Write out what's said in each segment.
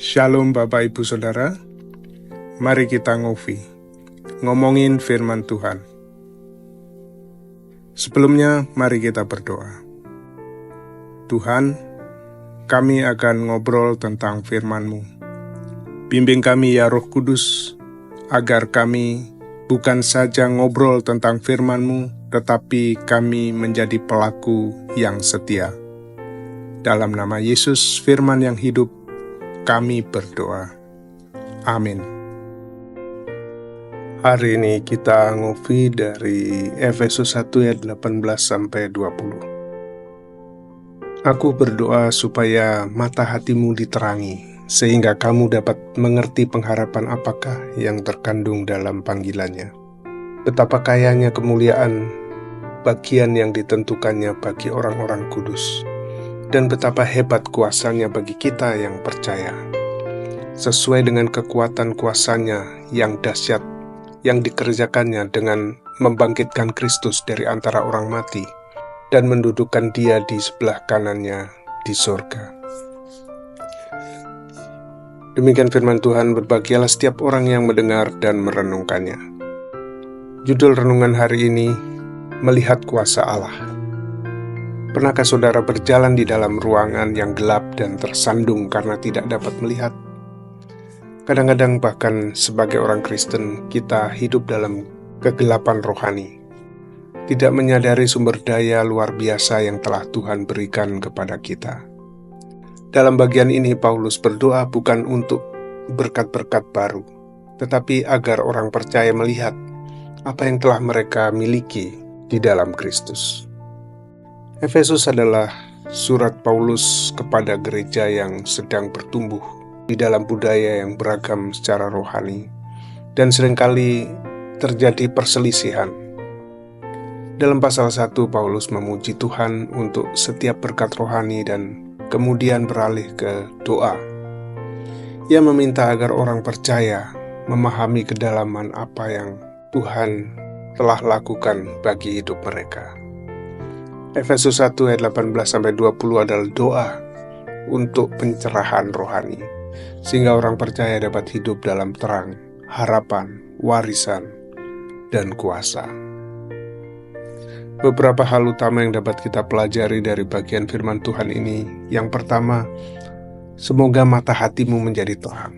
Shalom Bapak Ibu Saudara, mari kita ngomongin firman Tuhan. Sebelumnya mari kita berdoa. Tuhan, kami akan ngobrol tentang firman-Mu. Bimbing kami ya Roh Kudus, agar kami bukan saja ngobrol tentang firman-Mu, tetapi kami menjadi pelaku yang setia. Dalam nama Yesus, firman yang hidup, kami berdoa. Amin. Hari ini kita ngopi dari Efesus 1 ayat 18-20. Aku berdoa supaya mata hatimu diterangi, sehingga kamu dapat mengerti pengharapan apakah yang terkandung dalam panggilannya. Betapa kayanya kemuliaan bagian yang ditentukannya bagi orang-orang kudus, dan betapa hebat kuasanya bagi kita yang percaya. Sesuai dengan kekuatan kuasanya yang dahsyat, yang dikerjakannya dengan membangkitkan Kristus dari antara orang mati, dan mendudukkan dia di sebelah kanannya di surga. Demikian firman Tuhan, berbahagialah setiap orang yang mendengar dan merenungkannya. Judul renungan hari ini, Melihat Kuasa Allah. Pernahkah saudara berjalan di dalam ruangan yang gelap dan tersandung karena tidak dapat melihat? Kadang-kadang bahkan sebagai orang Kristen, kita hidup dalam kegelapan rohani, tidak menyadari sumber daya luar biasa yang telah Tuhan berikan kepada kita. Dalam bagian ini Paulus berdoa bukan untuk berkat-berkat baru, tetapi agar orang percaya melihat apa yang telah mereka miliki di dalam Kristus. Efesus adalah surat Paulus kepada gereja yang sedang bertumbuh di dalam budaya yang beragam secara rohani, dan seringkali terjadi perselisihan. Dalam pasal 1, Paulus memuji Tuhan untuk setiap berkat rohani dan kemudian beralih ke doa. Ia meminta agar orang percaya memahami kedalaman apa yang Tuhan telah lakukan bagi hidup mereka. Efesus 1 ayat 18-20 adalah doa untuk pencerahan rohani, sehingga orang percaya dapat hidup dalam terang, harapan, warisan, dan kuasa. Beberapa hal utama yang dapat kita pelajari dari bagian firman Tuhan ini. Yang pertama, semoga mata hatimu menjadi terang.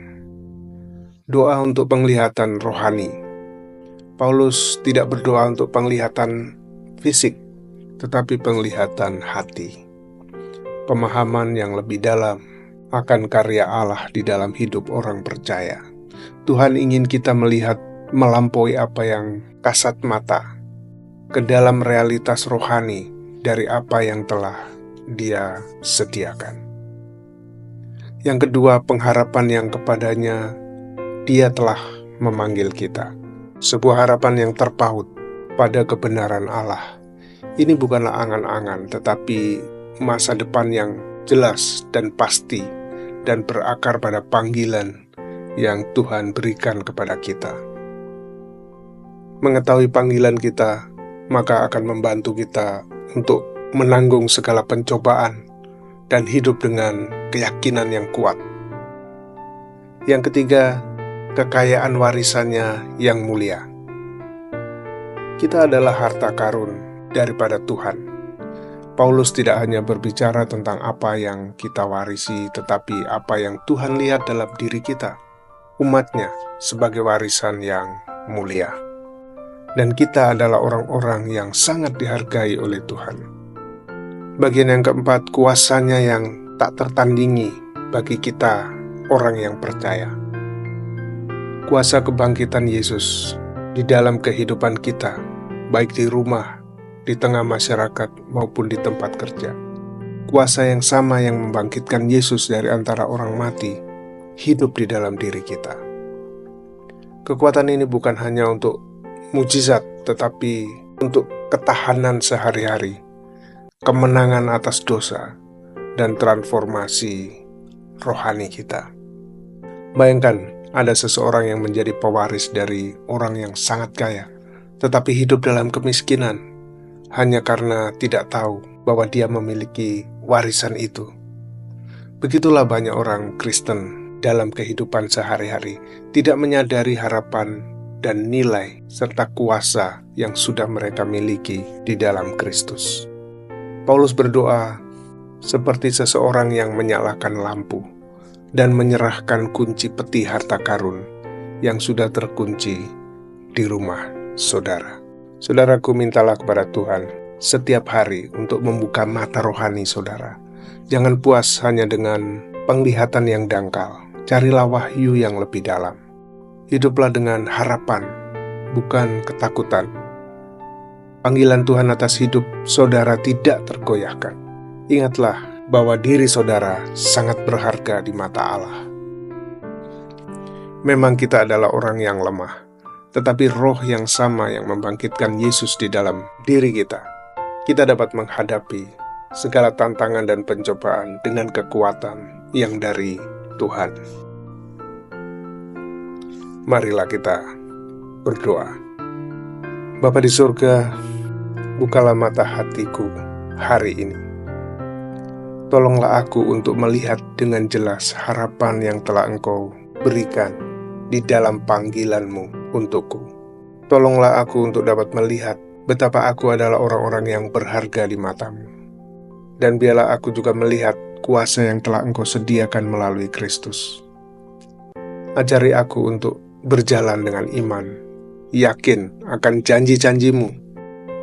Doa untuk penglihatan rohani. Paulus tidak berdoa untuk penglihatan fisik, tetapi penglihatan hati. Pemahaman yang lebih dalam akan karya Allah di dalam hidup orang percaya. Tuhan ingin kita melihat melampaui apa yang kasat mata, ke dalam realitas rohani dari apa yang telah Dia sediakan. Yang kedua, pengharapan yang kepadanya Dia telah memanggil kita. Sebuah harapan yang terpaut pada kebenaran Allah. Ini bukanlah angan-angan, tetapi masa depan yang jelas dan pasti dan berakar pada panggilan yang Tuhan berikan kepada kita. Mengetahui panggilan kita, maka akan membantu kita untuk menanggung segala pencobaan dan hidup dengan keyakinan yang kuat. Yang ketiga, kekayaan warisannya yang mulia. Kita adalah harta karun daripada Tuhan. Paulus tidak hanya berbicara tentang apa yang kita warisi, tetapi apa yang Tuhan lihat dalam diri kita, umatnya, sebagai warisan yang mulia. Dan kita adalah orang-orang yang sangat dihargai oleh Tuhan. Bagian yang keempat, kuasanya yang tak tertandingi bagi kita, orang yang percaya. Kuasa kebangkitan Yesus di dalam kehidupan kita, baik di rumah, di tengah masyarakat, maupun di tempat kerja. Kuasa yang sama yang membangkitkan Yesus dari antara orang mati, hidup di dalam diri kita. Kekuatan ini bukan hanya untuk mujizat, tetapi untuk ketahanan sehari-hari, kemenangan atas dosa, dan transformasi rohani kita. Bayangkan, ada seseorang yang menjadi pewaris dari orang yang sangat kaya, tetapi hidup dalam kemiskinan, hanya karena tidak tahu bahwa dia memiliki warisan itu. Begitulah banyak orang Kristen dalam kehidupan sehari-hari, tidak menyadari harapan dan nilai serta kuasa yang sudah mereka miliki di dalam Kristus. Paulus berdoa seperti seseorang yang menyalakan lampu dan menyerahkan kunci peti harta karun yang sudah terkunci di rumah saudara. Saudaraku, mintalah kepada Tuhan setiap hari untuk membuka mata rohani saudara. Jangan puas hanya dengan penglihatan yang dangkal. Carilah wahyu yang lebih dalam. Hiduplah dengan harapan, bukan ketakutan. Panggilan Tuhan atas hidup saudara tidak tergoyahkan. Ingatlah bahwa diri saudara sangat berharga di mata Allah. Memang kita adalah orang yang lemah, tetapi roh yang sama yang membangkitkan Yesus di dalam diri kita, kita dapat menghadapi segala tantangan dan pencobaan dengan kekuatan yang dari Tuhan. Marilah kita berdoa. Bapa di surga, bukalah mata hatiku hari ini. Tolonglah aku untuk melihat dengan jelas harapan yang telah Engkau berikan di dalam panggilan-Mu untukku. Tolonglah aku untuk dapat melihat betapa aku adalah orang-orang yang berharga di mata-Mu. Dan biarlah aku juga melihat kuasa yang telah Engkau sediakan melalui Kristus. Ajari aku untuk berjalan dengan iman, yakin akan janji-janji-Mu,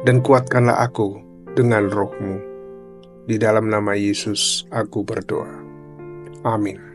dan kuatkanlah aku dengan roh-Mu. Di dalam nama Yesus aku berdoa. Amin.